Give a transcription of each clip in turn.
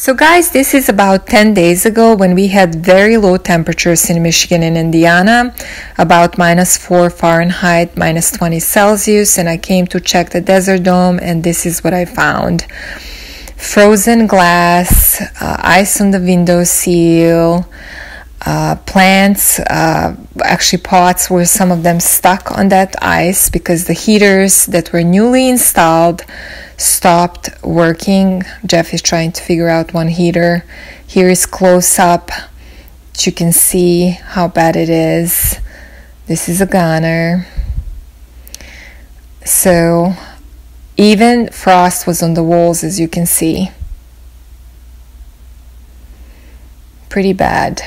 So guys, this is about 10 days ago when we had very low temperatures in Michigan and Indiana, about -4 Fahrenheit, -20 Celsius, and I came to check the Desert Dome, and this is what I found. Frozen glass, ice on the window sill, plants, actually pots were some of them stuck on that ice because the heaters that were newly installed stopped working. Jeff is trying to figure out one heater. Here is close up. You can see how bad it is. This is a goner. So even frost was on the walls, as you can see. Pretty bad.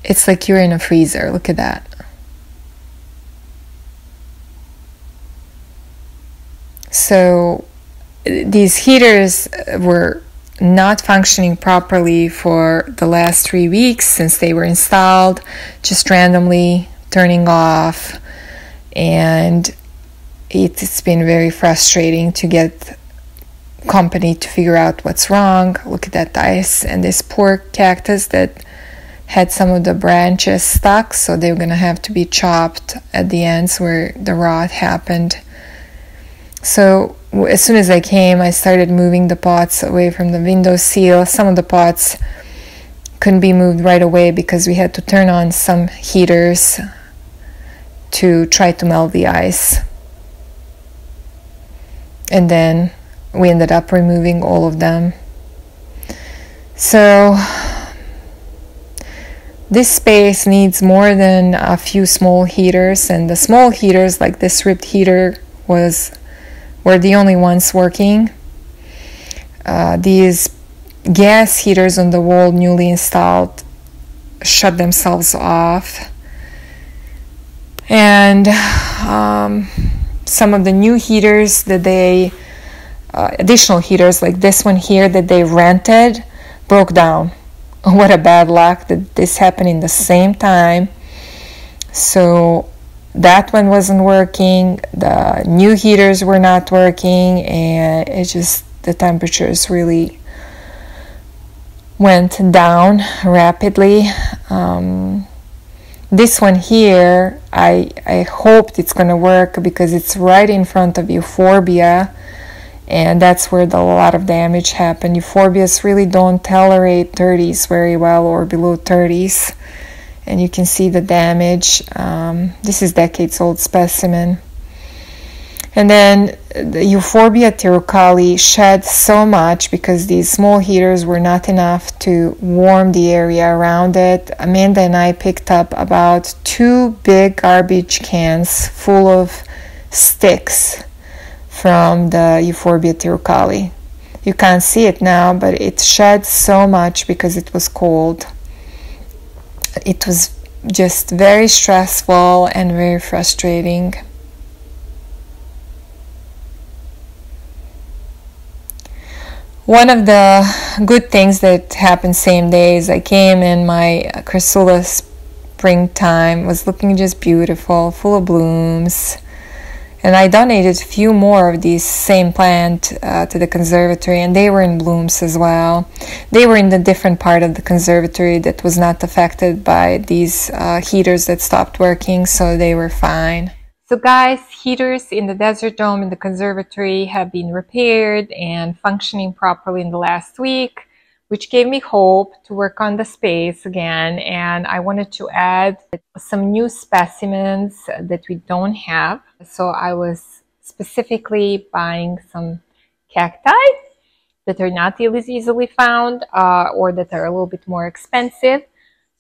It's like you're in a freezer. Look at that. So these heaters were not functioning properly for the last 3 weeks since they were installed, just randomly turning off, and it's been very frustrating to get company to figure out what's wrong. Look at that ice and this poor cactus that had some of the branches stuck, so they're gonna have to be chopped at the ends where the rot happened. So as soon as I came, I started moving the pots away from the windowsill. Some of the pots couldn't be moved right away because we had to turn on some heaters to try to melt the ice. And then we ended up removing all of them. So this space needs more than a few small heaters, and the small heaters like this ripped heater were the only ones working. These gas heaters on the wall newly installed shut themselves off, and some of the new heaters that they additional heaters like this one here that they rented broke down. What a bad luck that this happened in the same time. So that one wasn't working, the new heaters were not working, and it just, the temperatures really went down rapidly. This one here, I hoped it's going to work because it's right in front of Euphorbia, and that's where a lot of damage happened. Euphorbias really don't tolerate 30s very well, or below 30s. And you can see the damage. This is decades old specimen. And then the Euphorbia therocali shed so much because these small heaters were not enough to warm the area around it. Amanda and I picked up about 2 big garbage cans full of sticks from the Euphorbia therocali. You can't see it now, but it shed so much because it was cold. It was just very stressful and very frustrating. One of the good things that happened same day is I came and my Chrysula springtime was looking just beautiful, full of blooms. And I donated a few more of these same plant to the conservatory, and they were in blooms as well. They were in the different part of the conservatory that was not affected by these heaters that stopped working, so they were fine. So guys, heaters in the Desert Dome in the conservatory have been repaired and functioning properly in the last week, which gave me hope to work on the space again. And I wanted to add some new specimens that we don't have. So I was specifically buying some cacti that are not easily found or that are a little bit more expensive.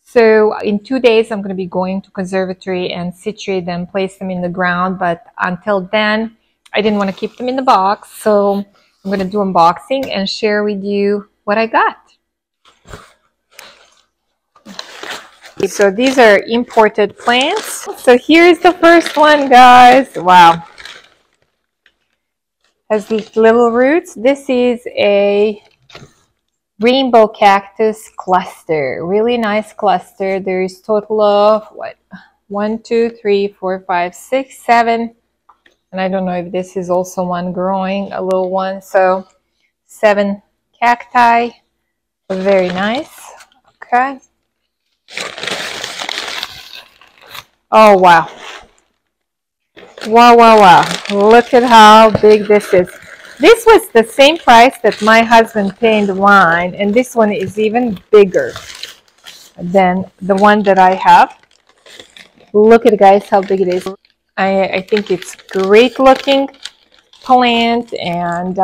So in 2 days, I'm going to be going to conservatory and situate them, place them in the ground. But until then, I didn't want to keep them in the box. So I'm going to do unboxing and share with you what I got. So these are imported plants. So here's the first one, guys. Wow. Has these little roots. This is a rainbow cactus cluster. Really nice cluster. There's total of what? 1, 2, 3, 4, 5, 6, 7. And I don't know if this is also one growing, a little one. So 7 cacti. Very nice. Okay. Oh, wow. Wow, wow, wow. Look at how big this is. This was the same price that my husband paid wine, and this one is even bigger than the one that I have. Look at it, guys, how big it is. I think it's great looking plant, and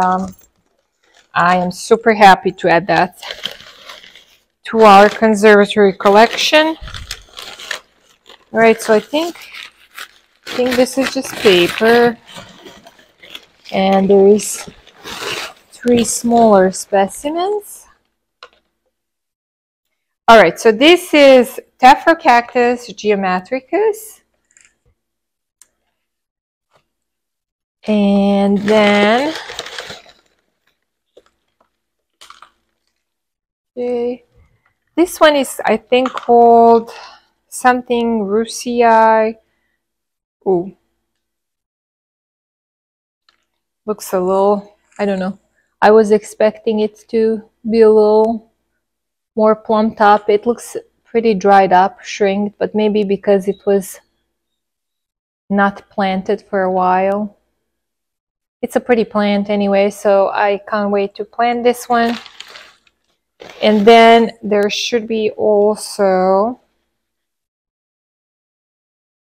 I am super happy to add that to our conservatory collection. All right, so I think this is just paper, and there is 3 smaller specimens. All right, so this is Cactus geometricus. And then, okay, this one is, I think, called something Rusii. Ooh. Looks a little, I don't know. I was expecting it to be a little more plumped up. It looks pretty dried up, shrinked, but maybe because it was not planted for a while. It's a pretty plant anyway, so I can't wait to plant this one. And then there should be also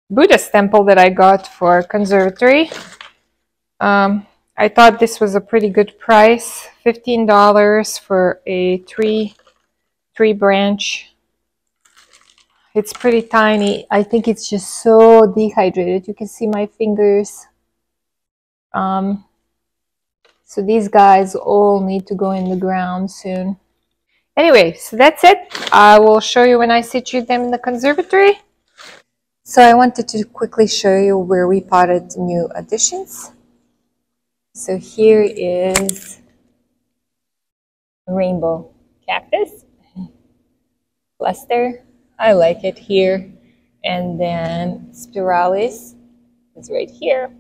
Buddha's temple that I got for conservatory. I thought this was a pretty good price, $15 for a tree branch. It's pretty tiny. I think it's just so dehydrated. You can see my fingers. So these guys all need to go in the ground soon. Anyway, so that's it. I will show you when I situate them in the conservatory. So I wanted to quickly show you where we potted new additions. So here is rainbow cactus cluster. I like it here. And then spiralis is right here.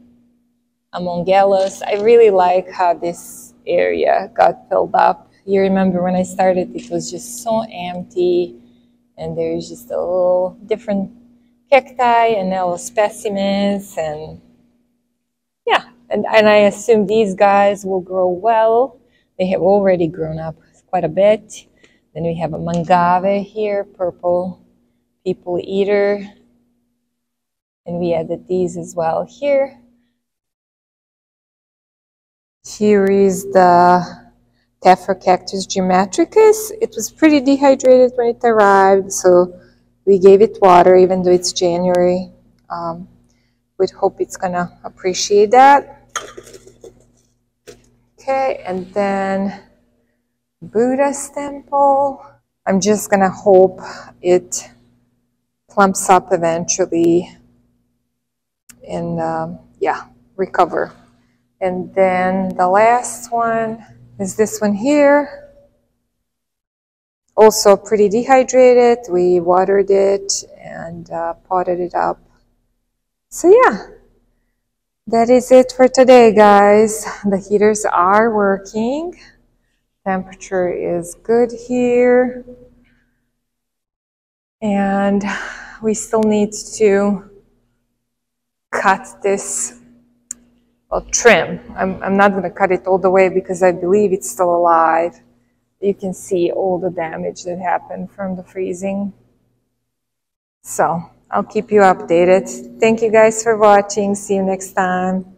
Amongelos. I really like how this area got filled up. You remember when I started, it was just so empty, and there's just a little different cacti and little specimens, and yeah, and I assume these guys will grow well. They have already grown up quite a bit. Then we have a mangave here, purple people eater, and we added these as well here. Here is the Cactus geometricus. It was pretty dehydrated when it arrived, so we gave it water even though it's January. We'd hope it's gonna appreciate that. Okay, and then Buddha's temple. I'm just gonna hope it plumps up eventually and yeah, recover. And then the last one is this one here. Also pretty dehydrated. We watered it and potted it up. So yeah, that is it for today, guys. The heaters are working. Temperature is good here. And we still need to cut this, well, trim. I'm not going to cut it all the way because I believe it's still alive. You can see all the damage that happened from the freezing. So I'll keep you updated. Thank you guys for watching. See you next time.